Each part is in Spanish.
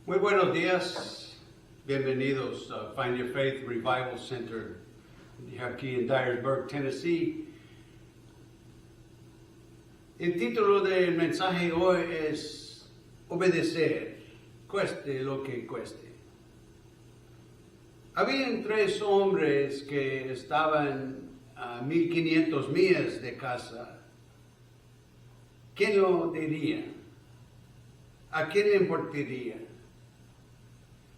Muy buenos días, bienvenidos a Find Your Faith Revival Center aquí en Dyersburg, Tennessee. El título del mensaje hoy es Obedecer, cueste lo que cueste. Habían 3 hombres que estaban a 1500 millas de casa. ¿Quién lo diría? ¿A quién le importaría?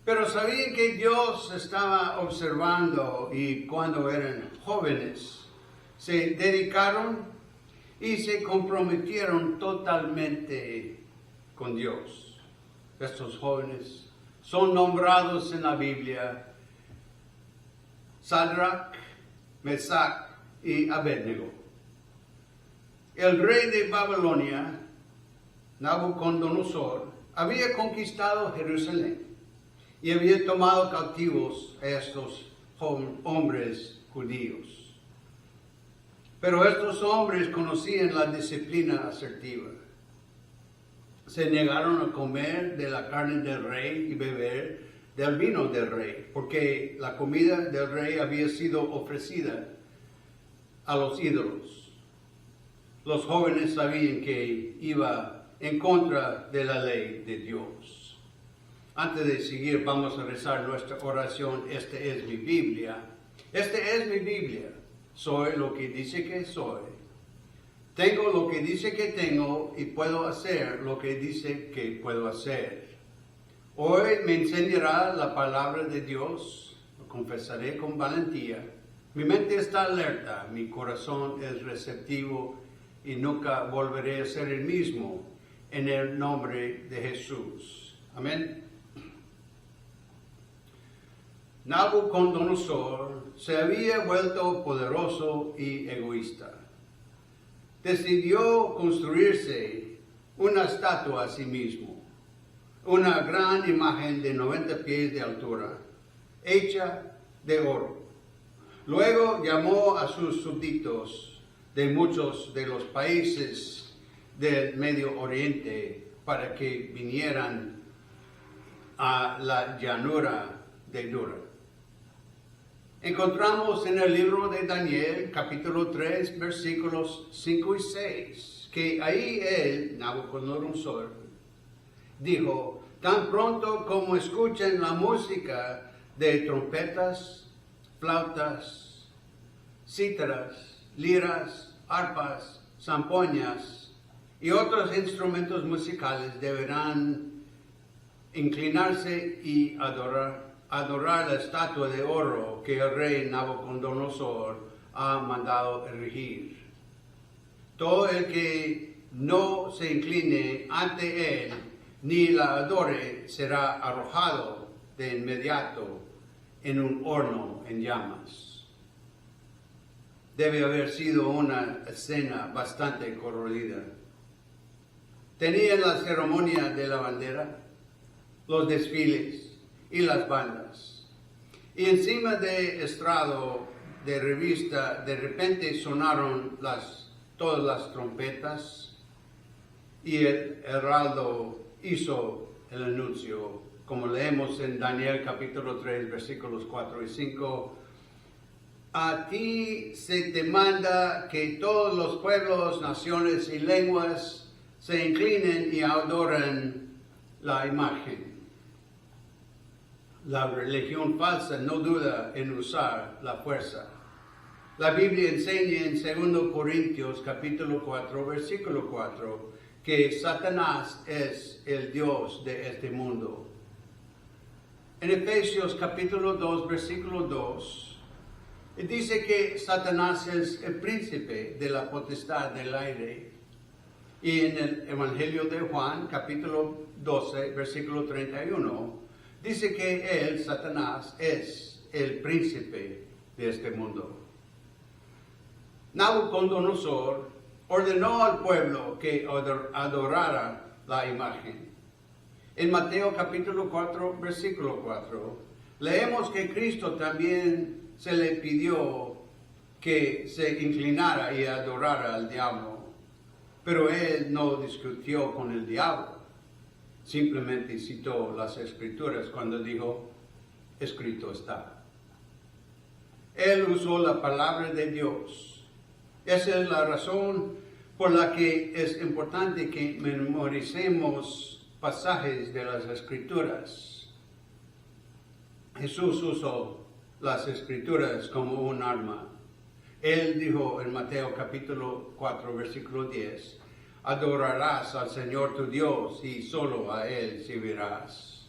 Pero sabían que Dios estaba observando y cuando eran jóvenes se dedicaron y se comprometieron totalmente con Dios. Estos jóvenes son nombrados en la Biblia Sadrach, Mesach y Abednego. El rey de Babilonia, Nabucodonosor, había conquistado Jerusalén y había tomado cautivos a estos hombres judíos. Pero estos hombres conocían la disciplina asertiva. Se negaron a comer de la carne del rey y beber del vino del rey, porque la comida del rey había sido ofrecida a los ídolos. Los jóvenes sabían que iba en contra de la ley de Dios. Antes de seguir, vamos a rezar nuestra oración. Esta es mi Biblia. Esta es mi Biblia. Soy lo que dice que soy. Tengo lo que dice que tengo y puedo hacer lo que dice que puedo hacer. Hoy me enseñará la palabra de Dios. Lo confesaré con valentía. Mi mente está alerta. Mi corazón es receptivo y nunca volveré a ser el mismo. En el nombre de Jesús. Amén. Nabucodonosor se había vuelto poderoso y egoísta. Decidió construirse una estatua a sí mismo, una gran imagen de 90 pies de altura, hecha de oro. Luego llamó a sus súbditos de muchos de los países del Medio Oriente para que vinieran a la llanura de Dura. Encontramos en el libro de Daniel, capítulo 3, versículos 5 y 6, que ahí él, Nabucodonosor, dijo: tan pronto como escuchen la música de trompetas, flautas, cítaras, liras, arpas, zampoñas y otros instrumentos musicales, deberán inclinarse y adorar la estatua de oro que el rey Nabucodonosor ha mandado erigir. Todo el que no se incline ante él ni la adore será arrojado de inmediato en un horno en llamas. Debe haber sido una escena bastante colorida. Tenían la ceremonia de la bandera, los desfiles y las bandas. Y encima de estrado de revista, de repente sonaron todas las trompetas y el heraldo hizo el anuncio, como leemos en Daniel capítulo 3, versículos 4 y 5. A ti se te manda que todos los pueblos, naciones y lenguas se inclinen y adoren la imagen. La religión falsa no duda en usar la fuerza. La Biblia enseña en 2 Corintios capítulo 4, versículo 4, que Satanás es el Dios de este mundo. En Efesios capítulo 2, versículo 2, dice que Satanás es el príncipe de la potestad del aire. Y en el Evangelio de Juan capítulo 12, versículo 31, dice que él, Satanás, es el príncipe de este mundo. Nabucodonosor ordenó al pueblo que adorara la imagen. En Mateo capítulo 4, versículo 4, leemos que Cristo también se le pidió que se inclinara y adorara al diablo, pero él no discutió con el diablo, simplemente citó las Escrituras cuando dijo, escrito está. Él usó la palabra de Dios. Esa es la razón por la que es importante que memoricemos pasajes de las Escrituras. Jesús usó las Escrituras como un arma. Él dijo en Mateo capítulo 4, versículo 10, adorarás al Señor tu Dios y solo a Él servirás.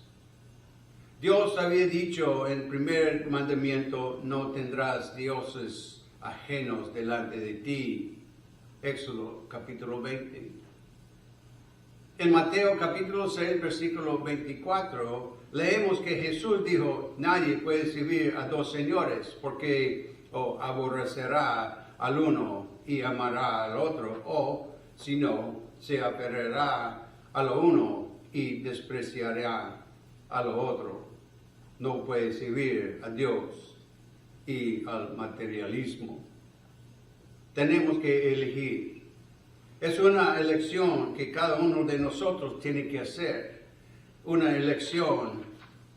Dios había dicho en primer mandamiento, no tendrás dioses ajenos delante de ti. Éxodo capítulo 20. En Mateo capítulo 6, versículo 24, leemos que Jesús dijo, nadie puede servir a dos señores, porque aborrecerá al uno y amará al otro, o si no, se aferrará a lo uno y despreciará a lo otro. No puede servir a Dios y al materialismo. Tenemos que elegir. Es una elección que cada uno de nosotros tiene que hacer. Una elección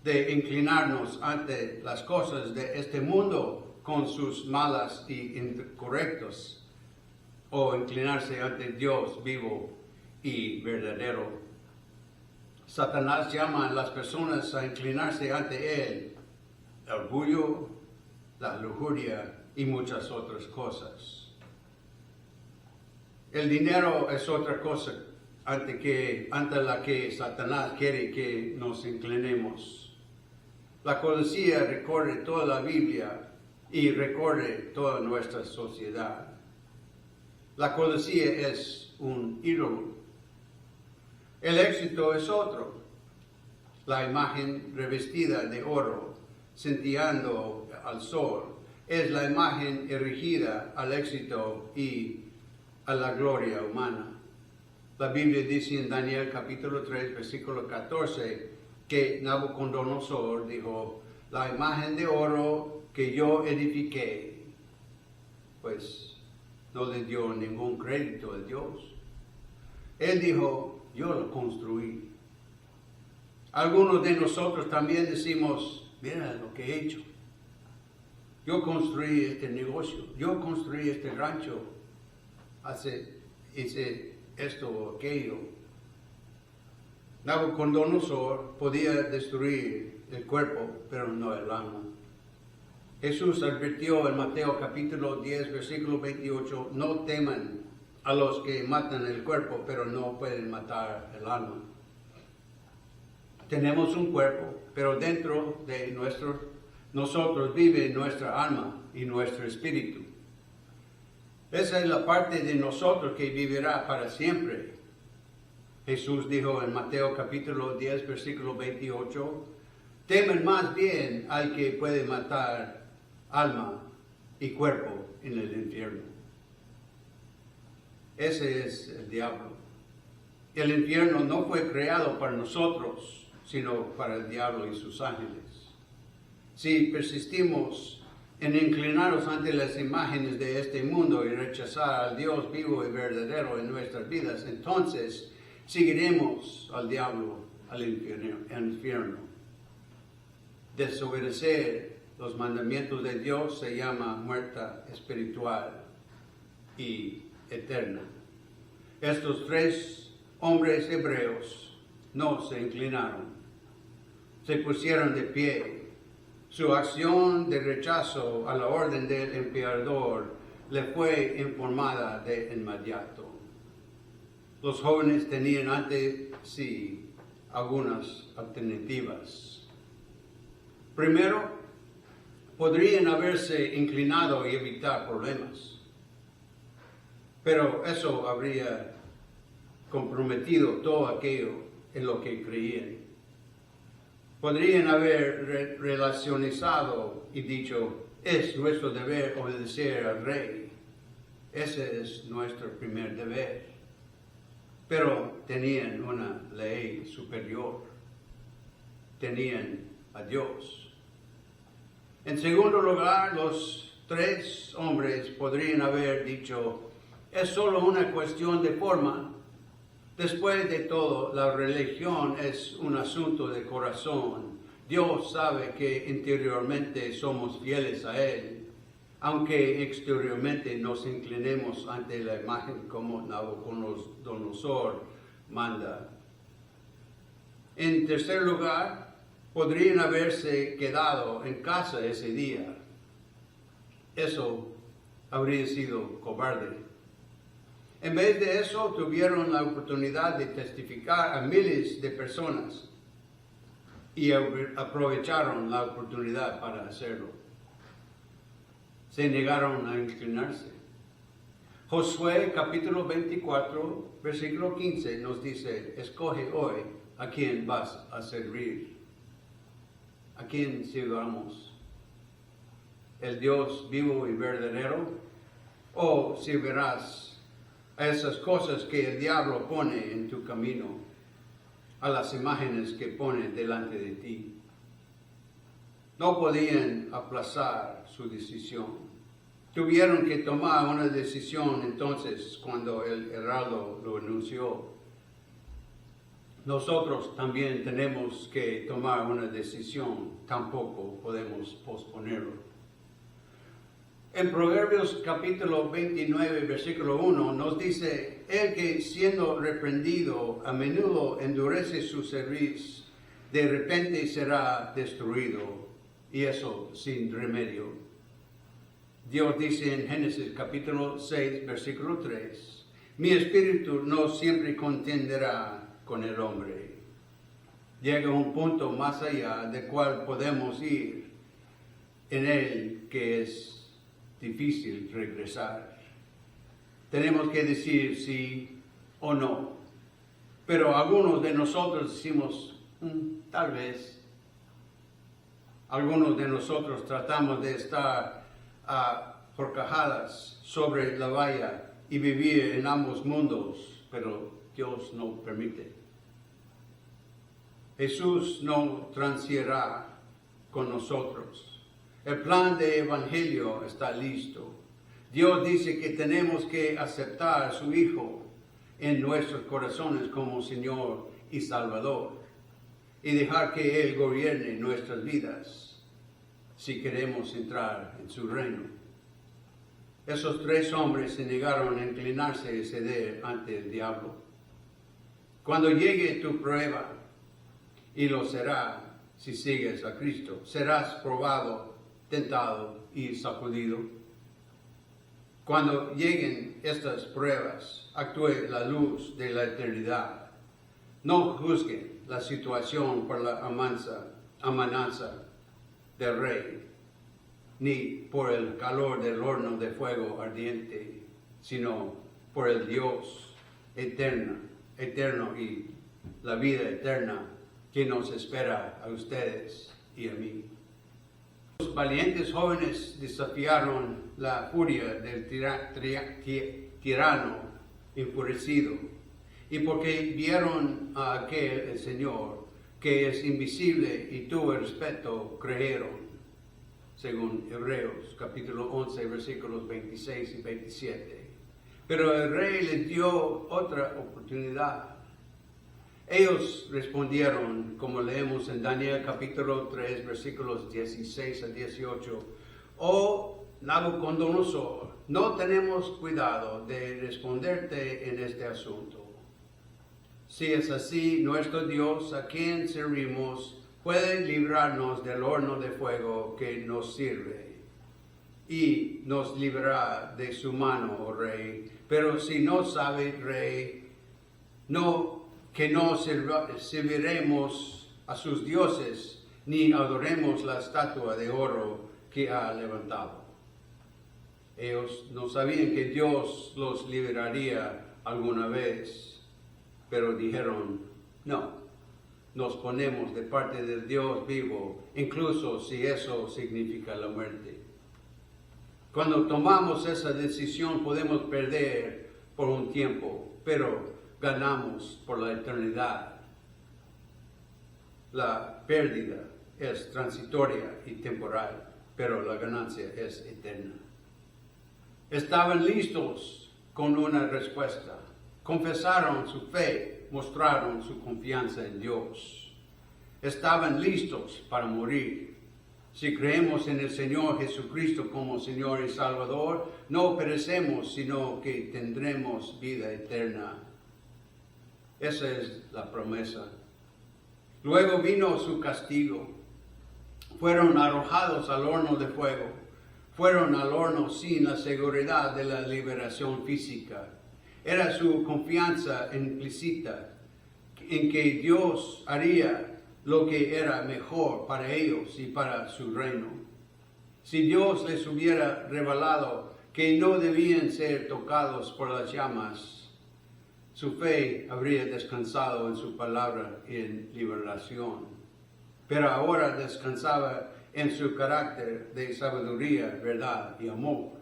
de inclinarnos ante las cosas de este mundo con sus malas y incorrectos, o inclinarse ante Dios vivo y verdadero. Satanás llama a las personas a inclinarse ante Él, el orgullo, la lujuria y muchas otras cosas. El dinero es otra cosa ante la que Satanás quiere que nos inclinemos. La codicia recorre toda la Biblia y recorre toda nuestra sociedad. La codicia es un ídolo. El éxito es otro. La imagen revestida de oro, centelleando al sol, es la imagen erigida al éxito y a la gloria humana. La Biblia dice en Daniel capítulo 3, versículo 14, que Nabucodonosor dijo, la imagen de oro que yo edifiqué, pues no le dio ningún crédito a Dios. Él dijo, yo lo construí. Algunos de nosotros también decimos, mira lo que he hecho. Yo construí este negocio, yo construí este rancho, hice esto o aquello. Nabucodonosor podía destruir el cuerpo, pero no el alma. Jesús advirtió en Mateo capítulo 10, versículo 28, no teman a los que matan el cuerpo, pero no pueden matar el alma. Tenemos un cuerpo, pero dentro de nosotros vive nuestra alma y nuestro espíritu. Esa es la parte de nosotros que vivirá para siempre. Jesús dijo en Mateo capítulo 10, versículo 28, temen más bien al que puede matar alma y cuerpo en el infierno. Ese es el diablo. El infierno no fue creado para nosotros, sino para el diablo y sus ángeles. Si persistimos en inclinarnos ante las imágenes de este mundo y rechazar al Dios vivo y verdadero en nuestras vidas, entonces seguiremos al diablo, al infierno. Desobedecer los mandamientos de Dios se llama muerte espiritual y eterna. Estos tres hombres hebreos no se inclinaron, se pusieron de pie. Su acción de rechazo a la orden del emperador le fue informada de inmediato. Los jóvenes tenían ante sí algunas alternativas. Primero, podrían haberse inclinado y evitar problemas, pero eso habría comprometido todo aquello en lo que creían. Podrían haber relacionado y dicho, es nuestro deber obedecer al rey. Ese es nuestro primer deber. Pero tenían una ley superior. Tenían a Dios. En segundo lugar, los tres hombres podrían haber dicho, es solo una cuestión de forma. Después de todo, la religión es un asunto de corazón. Dios sabe que interiormente somos fieles a Él, aunque exteriormente nos inclinemos ante la imagen como Nabucodonosor manda. En tercer lugar, podrían haberse quedado en casa ese día. Eso habría sido cobarde. En vez de eso, tuvieron la oportunidad de testificar a miles de personas y aprovecharon la oportunidad para hacerlo. Se negaron a inclinarse. Josué capítulo 24, versículo 15 nos dice, escoge hoy a quién vas a servir. ¿A quién sirvamos? ¿El Dios vivo y verdadero? ¿O servirás a esas cosas que el diablo pone en tu camino, a las imágenes que pone delante de ti? No podían aplazar su decisión. Tuvieron que tomar una decisión entonces cuando el heraldo lo anunció. Nosotros también tenemos que tomar una decisión, tampoco podemos posponerlo. En Proverbios capítulo 29, versículo 1, nos dice, el que siendo reprendido a menudo endurece su cerviz, de repente será destruido, y eso sin remedio. Dios dice en Génesis capítulo 6, versículo 3, mi espíritu no siempre contenderá con el hombre. Llega un punto más allá del cual podemos ir en él, que es difícil regresar. Tenemos que decir sí o no. Pero algunos de nosotros decimos, tal vez. Algunos de nosotros tratamos de estar a horcajadas sobre la valla y vivir en ambos mundos, pero Dios no permite. Jesús no transirá con nosotros. El plan de evangelio está listo. Dios dice que tenemos que aceptar a su Hijo en nuestros corazones como Señor y Salvador y dejar que Él gobierne nuestras vidas si queremos entrar en su reino. Esos tres hombres se negaron a inclinarse y ceder ante el diablo. Cuando llegue tu prueba, y lo será si sigues a Cristo, serás probado, tentado y sacudido. Cuando lleguen estas pruebas, actúe la luz de la eternidad. No juzguen la situación por la amananza del rey, ni por el calor del horno de fuego ardiente, sino por el Dios eterno y la vida eterna que nos espera a ustedes y a mí. Los valientes jóvenes desafiaron la furia del tirano enfurecido, y porque vieron a aquel, el Señor, que es invisible y tuvo respeto, creyeron, según Hebreos capítulo 11, versículos 26 y 27. Pero el rey les dio otra oportunidad. Ellos respondieron, como leemos en Daniel capítulo 3, versículos 16 a 18, oh Nabucodonosor, no tenemos cuidado de responderte en este asunto. Si es así, nuestro Dios, a quien servimos, puede librarnos del horno de fuego que nos sirve y nos librará de su mano, oh rey. Pero si no sabe, rey, que no serviremos a sus dioses, ni adoremos la estatua de oro que ha levantado. Ellos no sabían que Dios los liberaría alguna vez, pero dijeron, no, nos ponemos de parte del Dios vivo, incluso si eso significa la muerte. Cuando tomamos esa decisión podemos perder por un tiempo, pero ganamos por la eternidad. La pérdida es transitoria y temporal, pero la ganancia es eterna. Estaban listos con una respuesta. confesaron su fe, mostraron su confianza en Dios. Estaban listos para morir. Si creemos en el Señor Jesucristo como Señor y Salvador, no perecemos, sino que tendremos vida eterna. Esa es la promesa. Luego vino su castigo. Fueron arrojados al horno de fuego. Fueron al horno sin la seguridad de la liberación física. Era su confianza implícita en que Dios haría lo que era mejor para ellos y para su reino. Si Dios les hubiera revelado que no debían ser tocados por las llamas, su fe habría descansado en su palabra y en liberación. Pero ahora descansaba en su carácter de sabiduría, verdad y amor.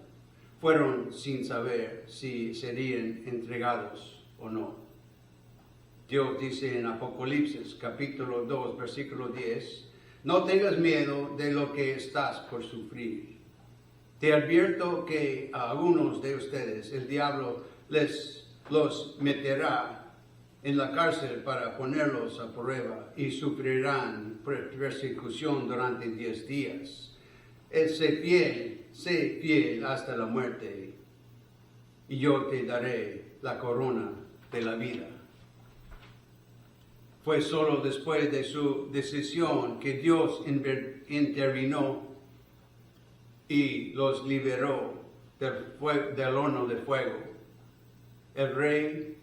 Fueron sin saber si serían entregados o no. Dios dice en Apocalipsis capítulo 2, versículo 10, no tengas miedo de lo que estás por sufrir. Te advierto que a algunos de ustedes el diablo los meterá en la cárcel para ponerlos a prueba y sufrirán persecución durante 10 días. Sé fiel hasta la muerte y yo te daré la corona de la vida. Fue solo después de su decisión que Dios intervino y los liberó del horno de fuego. El rey,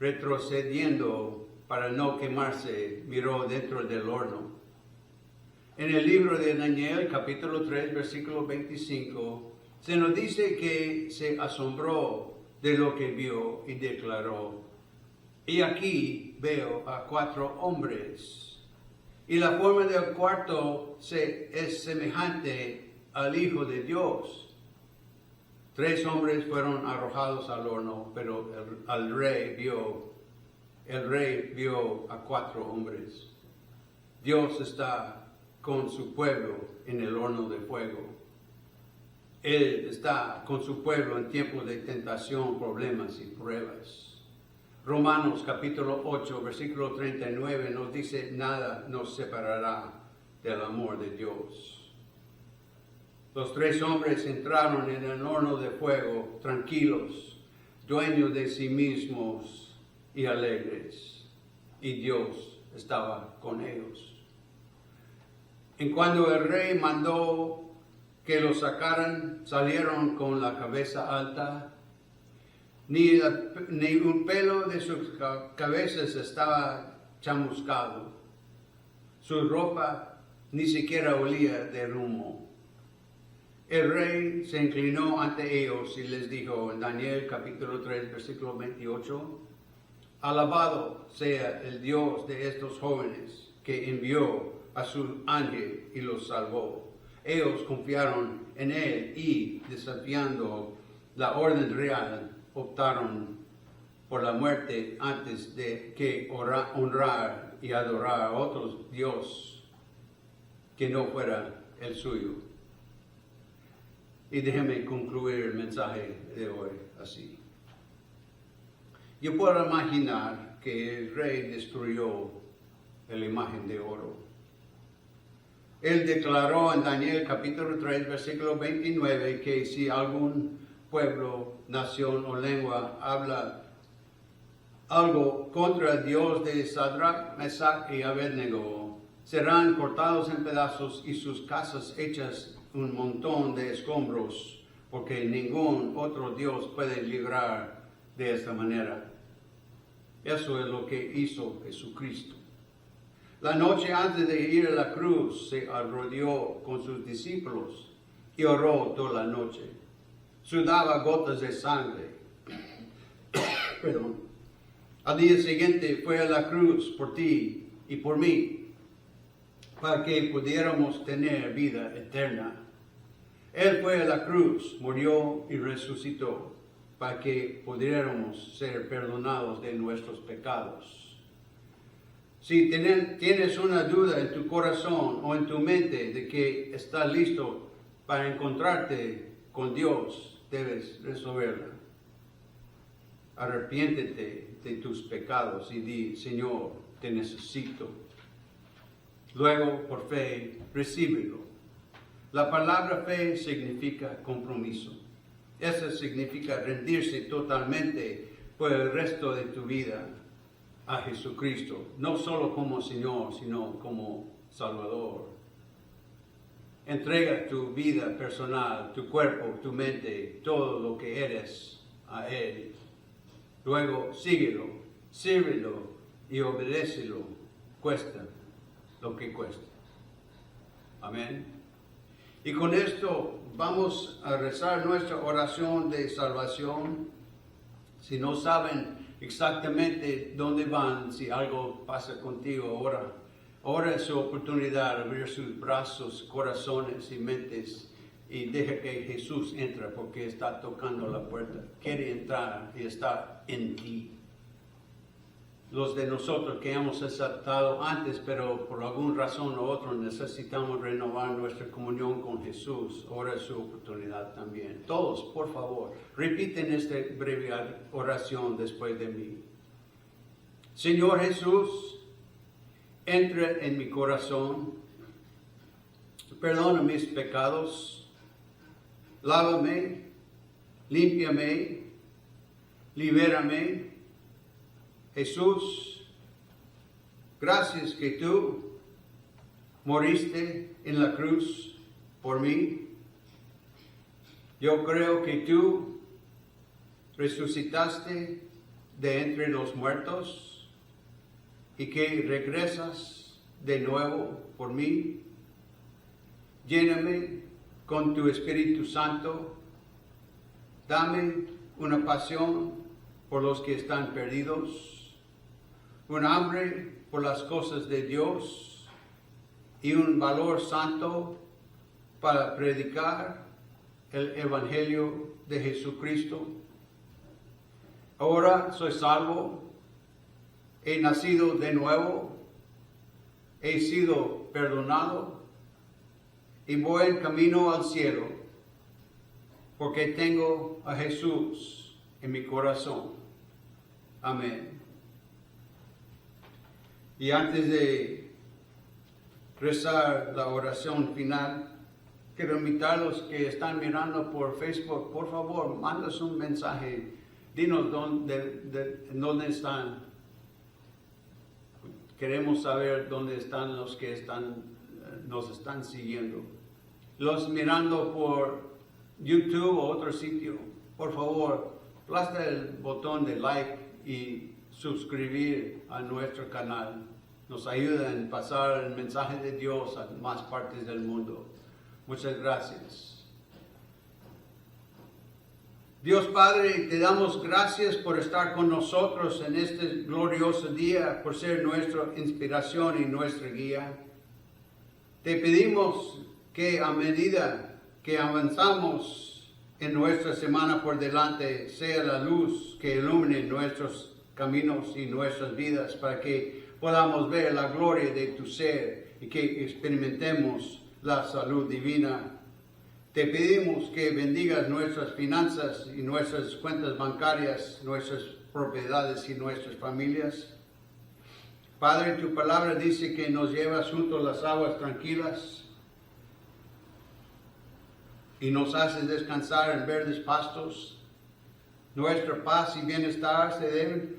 retrocediendo para no quemarse, miró dentro del horno. En el libro de Daniel, capítulo 3, versículo 25, se nos dice que se asombró de lo que vio y declaró: y aquí veo a 4 hombres, y la forma del cuarto es semejante al Hijo de Dios. 3 hombres fueron arrojados al horno, pero el rey vio a 4 hombres. Dios está con su pueblo en el horno de fuego. Él está con su pueblo en tiempos de tentación, problemas y pruebas. Romanos capítulo 8, versículo 39 nos dice: nada nos separará del amor de Dios. Los 3 hombres entraron en el horno de fuego tranquilos, dueños de sí mismos y alegres, y Dios estaba con ellos. En cuando el rey mandó que los sacaran, salieron con la cabeza alta. Ni un pelo de sus cabezas estaba chamuscado. Su ropa ni siquiera olía de humo. El rey se inclinó ante ellos y les dijo en Daniel capítulo 3, versículo 28, alabado sea el Dios de estos jóvenes que envió a su ángel y los salvó. Ellos confiaron en él y, desafiando la orden real, optaron por la muerte antes de que honrar y adorar a otro Dios que no fuera el suyo. Y déjeme concluir el mensaje de hoy así. Yo puedo imaginar que el rey destruyó la imagen de oro. Él declaró en Daniel capítulo 3, versículo 29, que si algún pueblo, nación o lengua habla algo contra el Dios de Sadrach, Mesach y Abednego, serán cortados en pedazos y sus casas hechas un montón de escombros, porque ningún otro Dios puede librar de esta manera. Eso es lo que hizo Jesucristo. La noche antes de ir a la cruz se arrodilló con sus discípulos y oró toda la noche. Sudaba gotas de sangre. Perdón. Al día siguiente fue a la cruz por ti y por mí, para que pudiéramos tener vida eterna. Él fue a la cruz, murió y resucitó, para que pudiéramos ser perdonados de nuestros pecados. Si tienes una duda en tu corazón o en tu mente de que estás listo para encontrarte con Dios, debes resolverla. arrepiéntete de tus pecados y di, Señor, te necesito. Luego, por fe, recíbelo. La palabra fe significa compromiso. Eso significa rendirse totalmente por el resto de tu vida a Jesucristo, no solo como Señor, sino como Salvador. Entrega tu vida personal, tu cuerpo, tu mente, todo lo que eres a Él. Luego síguelo, sírvelo y obedécelo, cuesta lo que cueste. Amén. Y con esto vamos a rezar nuestra oración de salvación. Si no saben exactamente dónde van, si algo pasa contigo ahora es su oportunidad de abrir sus brazos, corazones y mentes y deja que Jesús entre porque está tocando la puerta. Quiere entrar y estar en ti. Los de nosotros que hemos aceptado antes, pero por alguna razón u otra necesitamos renovar nuestra comunión con Jesús. Ahora es su oportunidad también. Todos, por favor, repiten esta breve oración después de mí. Señor Jesús, entra en mi corazón, perdona mis pecados, lávame, límpiame, libérame. Jesús, gracias que tú moriste en la cruz por mí. Yo creo que tú resucitaste de entre los muertos y que regresas de nuevo por mí. Lléname con tu Espíritu Santo. Dame una pasión por los que están perdidos, un hambre por las cosas de Dios y un valor santo para predicar el Evangelio de Jesucristo. Ahora soy salvo, he nacido de nuevo, he sido perdonado y voy en camino al cielo porque tengo a Jesús en mi corazón. Amén. Y antes de rezar la oración final, quiero invitar a los que están mirando por Facebook, por favor, mándanos un mensaje. Dinos dónde están. Queremos saber dónde están los que nos están siguiendo. Los mirando por YouTube o otro sitio, por favor, aplasta el botón de like y suscribir a nuestro canal. Nos ayuda en pasar el mensaje de Dios a más partes del mundo. Muchas gracias. Dios Padre, te damos gracias por estar con nosotros en este glorioso día, por ser nuestra inspiración y nuestra guía. Te pedimos que a medida que avanzamos en nuestra semana por delante, sea la luz que ilumine nuestros caminos y nuestras vidas para que podamos ver la gloria de tu ser y que experimentemos la salud divina. Te pedimos que bendigas nuestras finanzas y nuestras cuentas bancarias, nuestras propiedades y nuestras familias. Padre, tu palabra dice que nos llevas junto a las aguas tranquilas y nos haces descansar en verdes pastos. Nuestra paz y bienestar se deben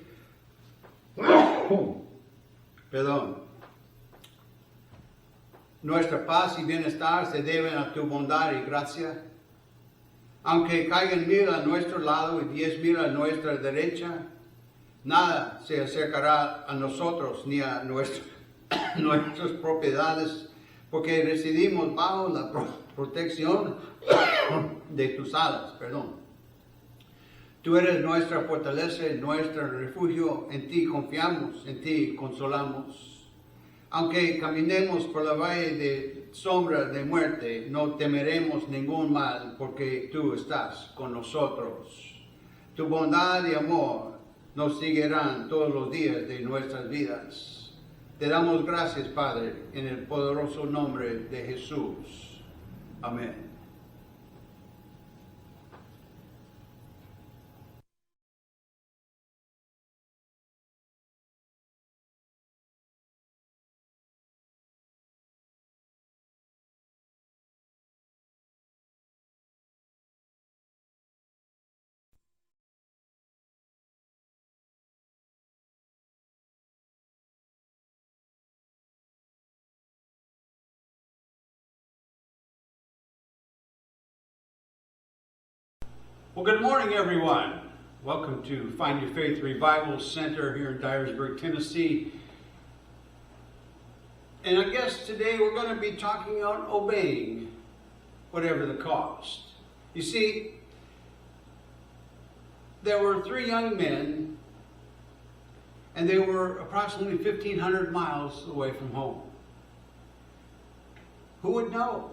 Nuestra paz y bienestar se deben a tu bondad y gracia. Aunque caigan 1000 a nuestro lado y 10,000 a nuestra derecha, nada se acercará a nosotros ni a nuestras propiedades, porque residimos bajo la protección de tus alas. Tú eres nuestra fortaleza, nuestro refugio, en ti confiamos, en ti consolamos. Aunque caminemos por la valle de sombra de muerte, no temeremos ningún mal, porque tú estás con nosotros. Tu bondad y amor nos seguirán todos los días de nuestras vidas. Te damos gracias, Padre, en el poderoso nombre de Jesús. Amén. Well, good morning, everyone. Welcome to Find Your Faith Revival Center here in Dyersburg, Tennessee. And I guess today we're going to be talking about obeying, whatever the cost. You see, there were 3 young men, and they were approximately 1,500 miles away from home. Who would know?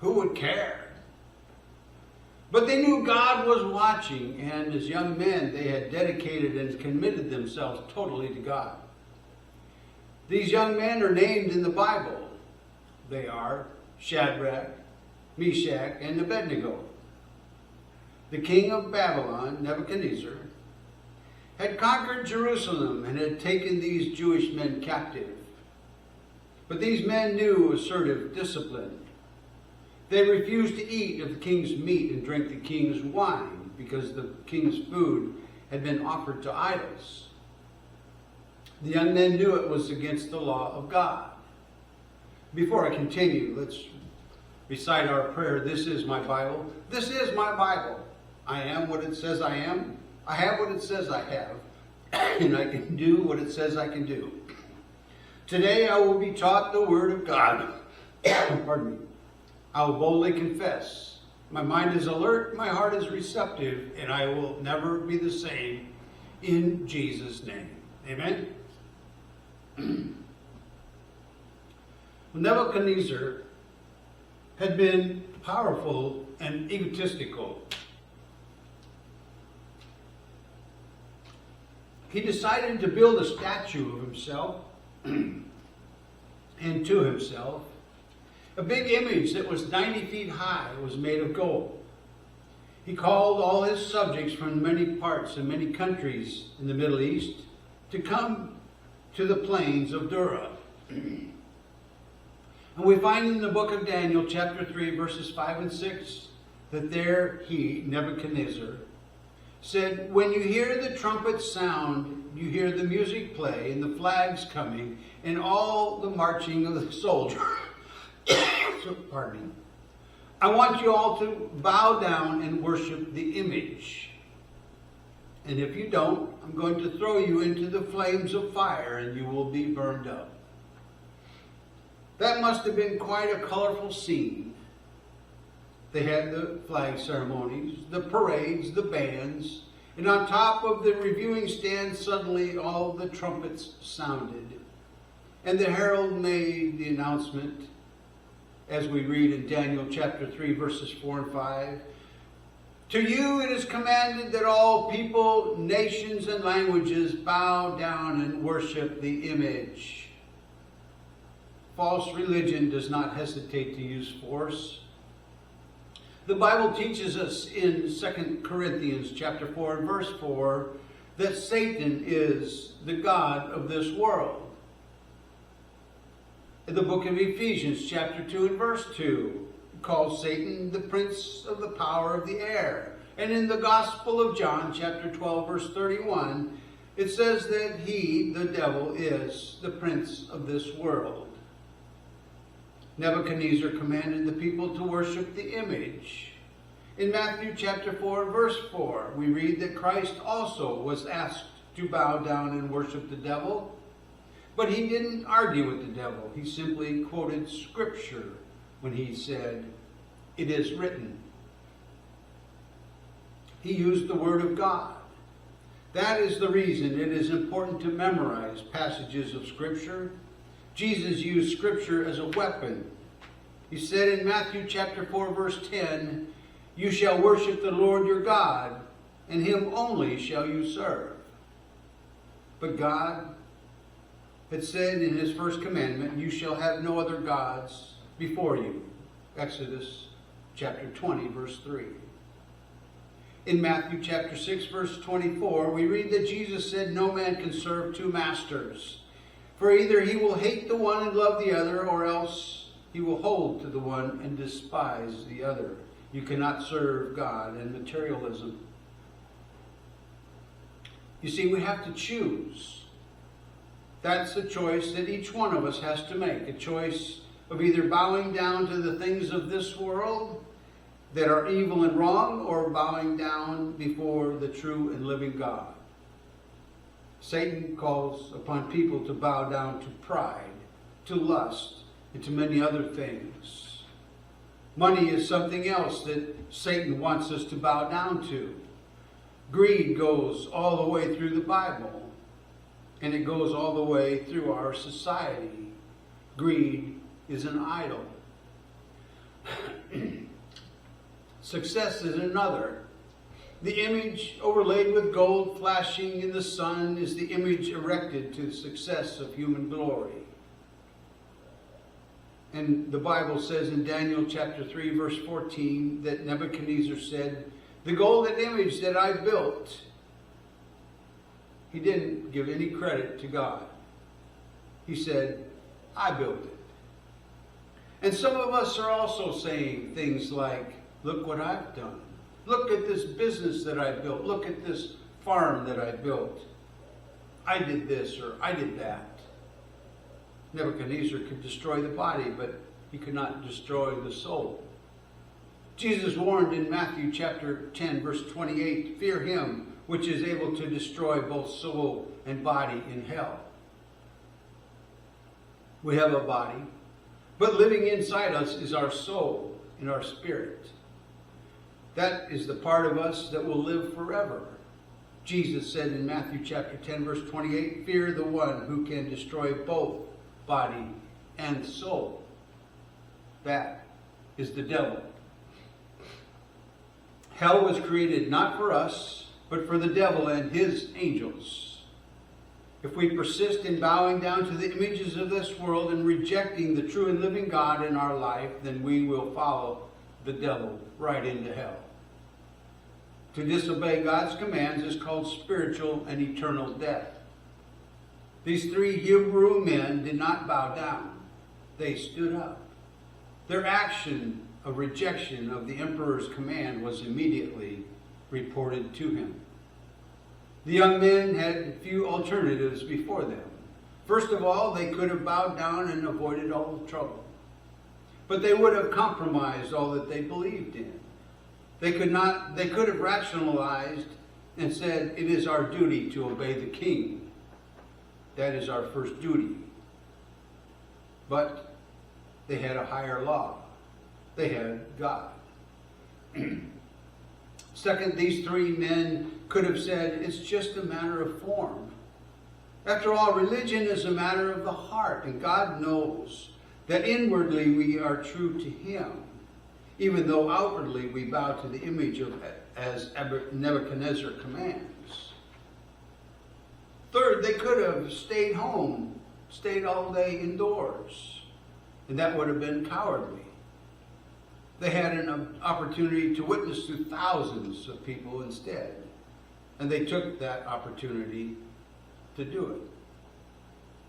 Who would care? But they knew God was watching, and as young men, they had dedicated and committed themselves totally to God. These young men are named in the Bible. They are Shadrach, Meshach, and Abednego. The king of Babylon, Nebuchadnezzar, had conquered Jerusalem and had taken these Jewish men captive. But these men knew assertive discipline. They refused to eat of the king's meat and drink the king's wine because the king's food had been offered to idols. The young men knew it was against the law of God. Before I continue, let's recite our prayer. This is my Bible. This is my Bible. I am what it says I am. I have what it says I have. And I can do what it says I can do. Today I will be taught the word of God. Pardon me. I will boldly confess. My mind is alert, my heart is receptive, and I will never be the same in Jesus' name. Amen. Nebuchadnezzar had been powerful and egotistical. He decided to build a statue of himself and to himself. A big image that was 90 feet high was made of gold. He called all his subjects from many parts and many countries in the Middle East to come to the plains of Dura. And we find in the book of Daniel, chapter 3, verses 5 and 6, that there he, Nebuchadnezzar, said, "When you hear the trumpet sound, you hear the music play and the flags coming and all the marching of the soldiers." Pardon me. I want you all to bow down and worship the image. And if you don't, I'm going to throw you into the flames of fire and you will be burned up. That must have been quite a colorful scene. They had the flag ceremonies, the parades, the bands, and on top of the reviewing stand, suddenly all the trumpets sounded. And the herald made the announcement, as we read in Daniel chapter 3, verses 4 and 5. "To you it is commanded that all people, nations, and languages bow down and worship the image." False religion does not hesitate to use force. The Bible teaches us in 2 Corinthians chapter 4 and verse 4 that Satan is the god of this world. In the book of Ephesians chapter 2 and verse 2, it calls Satan the prince of the power of the air. And in the Gospel of John chapter 12 verse 31, it says that he, the devil, is the prince of this world. Nebuchadnezzar commanded the people to worship the image. In Matthew chapter 4 verse 4, we read that Christ also was asked to bow down and worship the devil. But he didn't argue with the devil. He simply quoted Scripture when he said, "It is written." He used the Word of God. That is the reason it is important to memorize passages of Scripture. Jesus used Scripture as a weapon. He said in Matthew chapter 4 verse 10, "You shall worship the Lord your God, and him only shall you serve." But God had said in his first commandment, "You shall have no other gods before you." Exodus chapter 20, verse 3. In Matthew chapter 6, verse 24, we read that Jesus said, "No man can serve 2 masters. For either he will hate the one and love the other, or else he will hold to the one and despise the other." You cannot serve God and materialism. You see, we have to choose. That's the choice that each one of us has to make. A choice of either bowing down to the things of this world, that are evil and wrong, or bowing down before the true and living God. Satan calls upon people to bow down to pride, to lust, and to many other things. Money is something else that Satan wants us to bow down to. Greed goes all the way through the Bible, and it goes all the way through our society. Greed is an idol. Success is another. The image overlaid with gold flashing in the sun is the image erected to the success of human glory. And the Bible says in Daniel chapter 3 verse 14 that Nebuchadnezzar said, "The golden image that I built," he didn't give any credit to God. He said, "I built it." And some of us are also saying things like, "Look what I've done. Look at this business that I built. Look at this farm that I built. I did this," or "I did that." Nebuchadnezzar could destroy the body, but he could not destroy the soul. Jesus warned in Matthew chapter 10, verse 28, "Fear him which is able to destroy both soul and body in hell." We have a body, but living inside us is our soul and our spirit. That is the part of us that will live forever. Jesus said in Matthew chapter 10, verse 28, "Fear the one who can destroy both body and soul." That is the devil. Hell was created not for us, but for the devil and his angels. If we persist in bowing down to the images of this world and rejecting the true and living God in our life, then we will follow the devil right into hell. To disobey God's commands is called spiritual and eternal death. These three Hebrew men did not bow down. They stood up. Their action of rejection of the emperor's command was immediately reported to him. The young men had few alternatives before them. First of all, they could have bowed down and avoided all the trouble. But they would have compromised all that they believed in. They could have rationalized and said, "It is our duty to obey the king. That is our first duty." But they had a higher law. They had God. Second, these three men could have said, "It's just a matter of form. After all, religion is a matter of the heart, and God knows that inwardly we are true to him, even though outwardly we bow to the image of as Nebuchadnezzar commands." Third, they could have stayed home, stayed all day indoors, and that would have been cowardly. They had an opportunity to witness to thousands of people instead, and they took that opportunity to do it.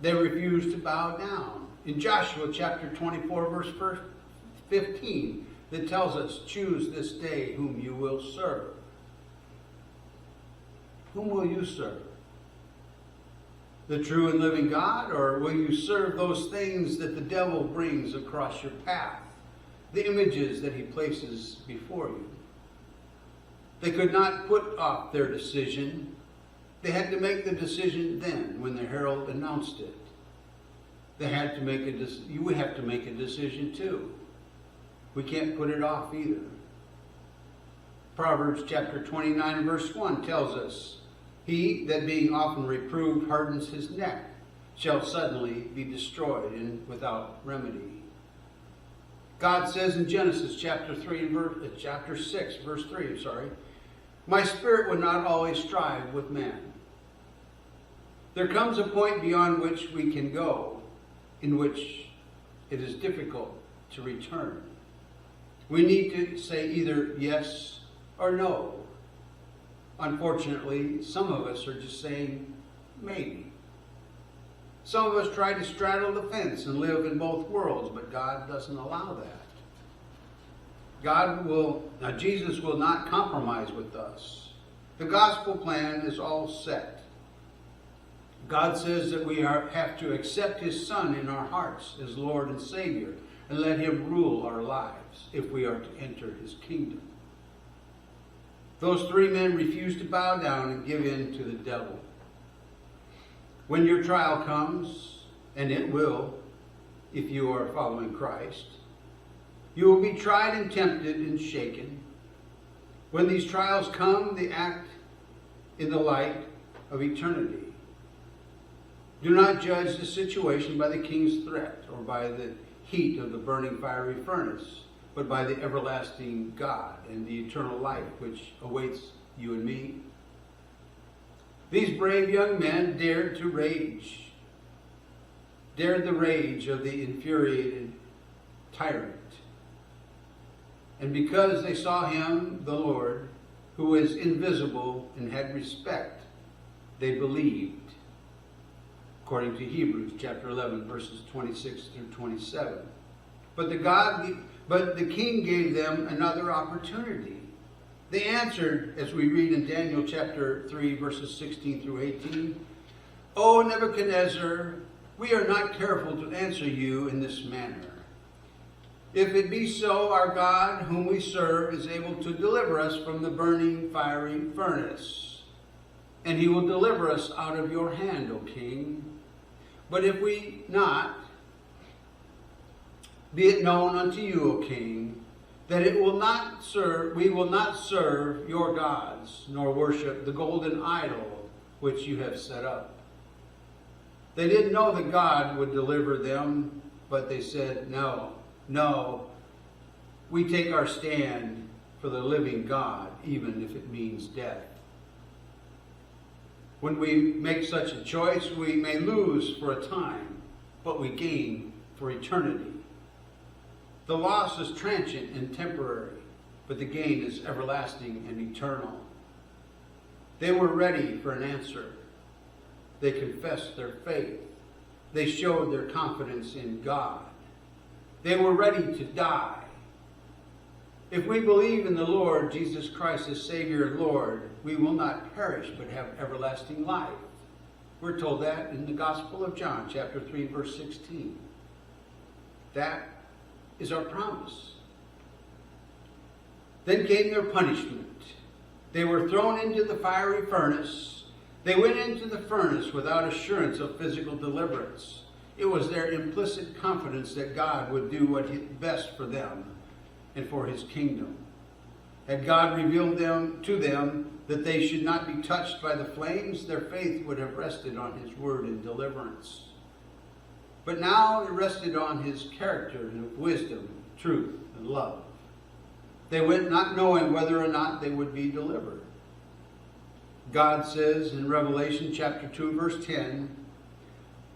They refused to bow down. In Joshua chapter 24, verse 15, that tells us, "Choose this day whom you will serve." Whom will you serve? The true and living God, or will you serve those things that the devil brings across your path? The images that he places before you. They could not put off their decision. They had to make the decision then, when the herald announced it. They had to make you would have to make a decision too. We can't put it off either. Proverbs chapter 29 verse 1 tells us, "He that being often reproved hardens his neck shall suddenly be destroyed and without remedy." God says in Genesis chapter 6, verse 3, "My spirit would not always strive with man." There comes a point beyond which we can go, in which it is difficult to return. We need to say either yes or no. Unfortunately, some of us are just saying maybe. Some of us try to straddle the fence and live in both worlds, but God doesn't allow that. Jesus will not compromise with us. The gospel plan is all set. God says that we have to accept his Son in our hearts as Lord and Savior and let him rule our lives if we are to enter his kingdom. Those three men refused to bow down and give in to the devil. When your trial comes, and it will, if you are following Christ, you will be tried and tempted and shaken. When these trials come, they act in the light of eternity. Do not judge the situation by the king's threat or by the heat of the burning fiery furnace, but by the everlasting God and the eternal life which awaits you and me. These brave young men dared the rage of the infuriated tyrant. And because they saw him, the Lord, who is invisible and had respect, they believed. According to Hebrews chapter 11, verses 26 through 27. But the king gave them another opportunity. They answered, as we read in Daniel chapter 3, verses 16 through 18, "O Nebuchadnezzar, we are not careful to answer you in this manner. If it be so, our God, whom we serve, is able to deliver us from the burning fiery furnace, and he will deliver us out of your hand, O king. But if we not, be it known unto you, O king, that we will not serve your gods, nor worship the golden idol which you have set up." They didn't know that God would deliver them, but they said, no, we take our stand for the living God, even if it means death. When we make such a choice, we may lose for a time, but we gain for eternity. The loss is transient and temporary, but the gain is everlasting and eternal. They were ready for an answer. They confessed their faith. They showed their confidence in God. They were ready to die. If we believe in the Lord Jesus Christ as Savior and Lord, we will not perish but have everlasting life. We're told that in the Gospel of John, chapter 3, verse 16. That is our promise. Then came their punishment. They were thrown into the fiery furnace. They went into the furnace without assurance of physical deliverance. It was their implicit confidence that God would do what is best for them and for his kingdom. Had God revealed to them that they should not be touched by the flames, their faith would have rested on his word and deliverance. But now it rested on his character and wisdom, truth, and love. They went not knowing whether or not they would be delivered. God says in Revelation chapter 2, verse 10,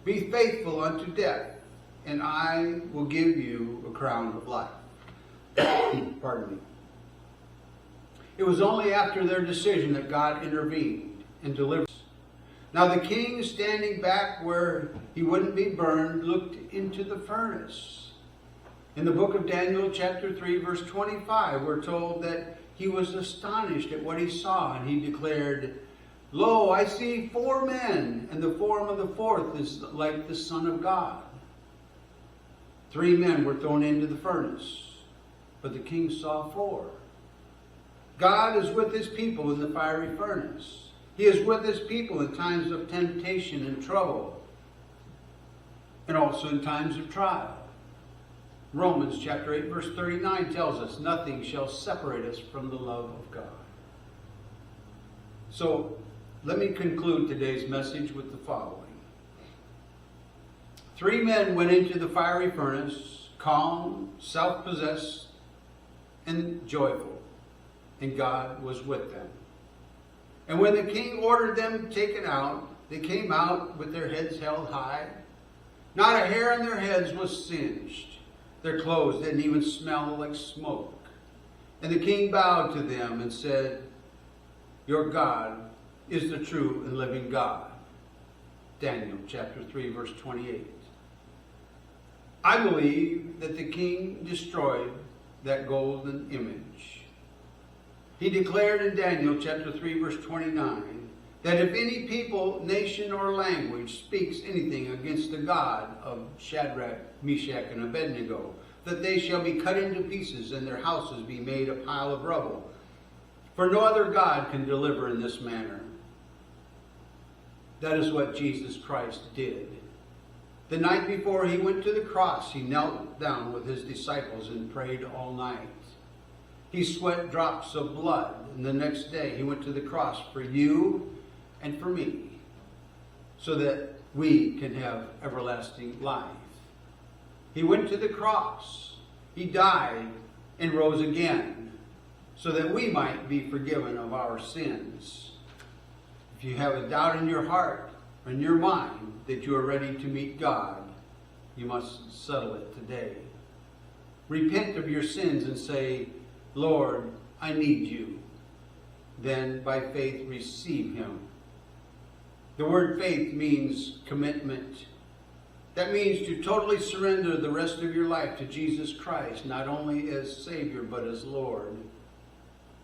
"Be faithful unto death, and I will give you a crown of life." Pardon me. It was only after their decision that God intervened and delivered. Now the king, standing back where he wouldn't be burned, looked into the furnace. In the book of Daniel, chapter 3, verse 25, we're told that he was astonished at what he saw, and he declared, "Lo, I see 4 men, and the form of the fourth is like the Son of God." 3 men were thrown into the furnace, but the king saw 4. God is with his people in the fiery furnace. He is with his people in times of temptation and trouble, and also in times of trial. Romans chapter 8, verse 39 tells us, "Nothing shall separate us from the love of God." So, let me conclude today's message with the following. 3 men went into the fiery furnace, calm, self-possessed, and joyful, and God was with them. And when the king ordered them taken out, they came out with their heads held high. Not a hair on their heads was singed. Their clothes didn't even smell like smoke. And the king bowed to them and said, "Your God is the true and living God." Daniel chapter 3, verse 28. I believe that the king destroyed that golden image. He declared in Daniel chapter 3, verse 29, that if any people, nation, or language speaks anything against the God of Shadrach, Meshach, and Abednego, that they shall be cut into pieces and their houses be made a pile of rubble. For no other God can deliver in this manner. That is what Jesus Christ did. The night before he went to the cross, he knelt down with his disciples and prayed all night. He sweat drops of blood, and the next day he went to the cross for you and for me, so that we can have everlasting life. He went to the cross. He died and rose again, so that we might be forgiven of our sins. If you have a doubt in your heart or in your mind that you are ready to meet God, you must settle it today. Repent of your sins and say, Lord, I need you. Then by faith receive him. The word faith means commitment. That means to totally surrender the rest of your life to Jesus Christ, not only as Savior, but as Lord.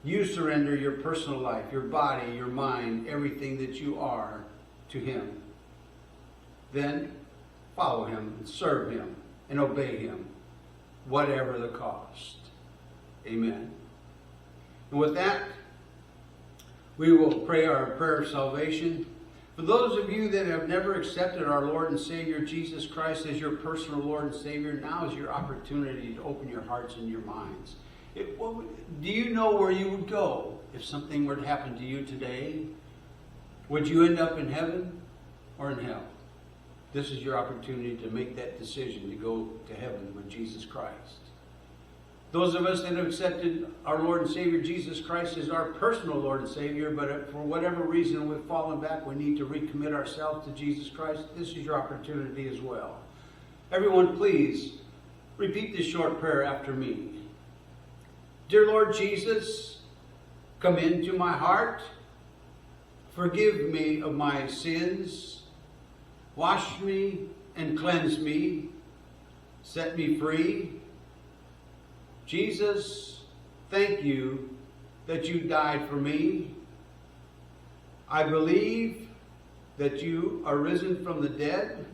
You surrender your personal life, your body, your mind, everything that you are to him. Then follow him, and serve him, and obey him, whatever the cost. Amen. And with that, we will pray our prayer of salvation. For those of you that have never accepted our Lord and Savior Jesus Christ as your personal Lord and Savior, now is your opportunity to open your hearts and your minds. Do you know where you would go if something were to happen to you today? Would you end up in heaven or in hell? This is your opportunity to make that decision to go to heaven with Jesus Christ. Those of us that have accepted our Lord and Savior Jesus Christ as our personal Lord and Savior, but for whatever reason we've fallen back, we need to recommit ourselves to Jesus Christ. This is your opportunity as well. Everyone, please repeat this short prayer after me. Dear Lord Jesus, come into my heart. Forgive me of my sins. Wash me and cleanse me. Set me free. Jesus, thank you that you died for me. I believe that you are risen from the dead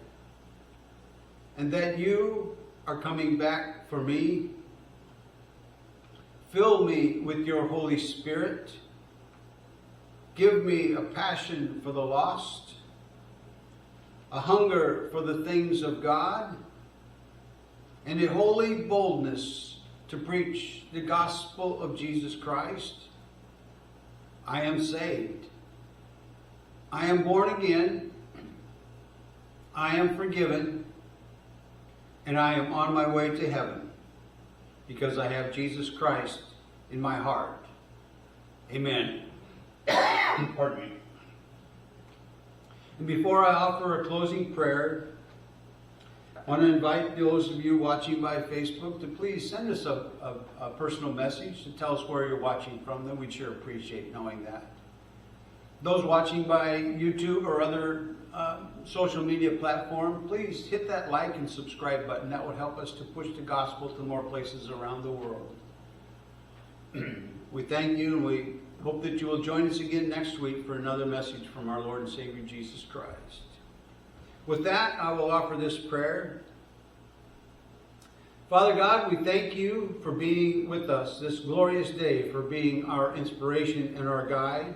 and that you are coming back for me. Fill me with your Holy Spirit. Give me a passion for the lost, a hunger for the things of God, and a holy boldness to preach the gospel of Jesus Christ. I am saved. I am born again. I am forgiven. And I am on my way to heaven because I have Jesus Christ in my heart. Amen. Pardon me. And before I offer a closing prayer, I want to invite those of you watching by Facebook to please send us a personal message to tell us where you're watching from. Then we'd sure appreciate knowing that. Those watching by YouTube or other social media platform, please hit that like and subscribe button. That would help us to push the gospel to more places around the world. We thank you, and we hope that you will join us again next week for another message from our Lord and Savior Jesus Christ. With that, I will offer this prayer. Father God, we thank you for being with us this glorious day, for being our inspiration and our guide.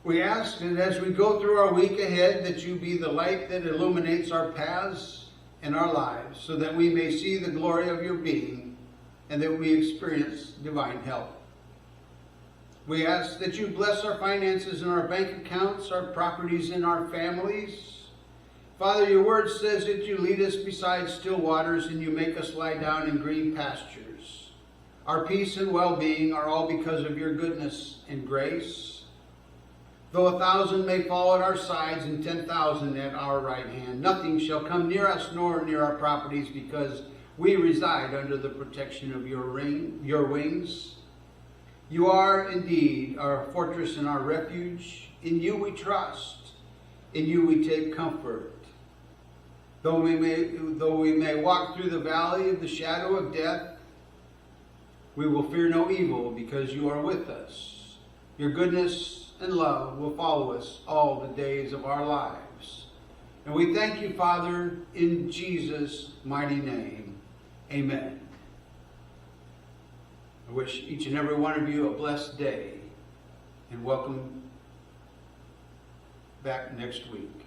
We ask that as we go through our week ahead, that you be the light that illuminates our paths and our lives, so that we may see the glory of your being and that we experience divine help. We ask that you bless our finances and our bank accounts, our properties and our families. Father, your word says that you lead us beside still waters and you make us lie down in green pastures. Our peace and well-being are all because of your goodness and grace. Though 1,000 may fall at our sides and 10,000 at our right hand, nothing shall come near us nor near our properties, because we reside under the protection of your wings. You are indeed our fortress and our refuge. In you we trust. In you we take comfort. Though we may walk through the valley of the shadow of death, we will fear no evil, because you are with us. Your goodness and love will follow us all the days of our lives. And we thank you, Father, in Jesus' mighty name. Amen. I wish each and every one of you a blessed day, and welcome back next week.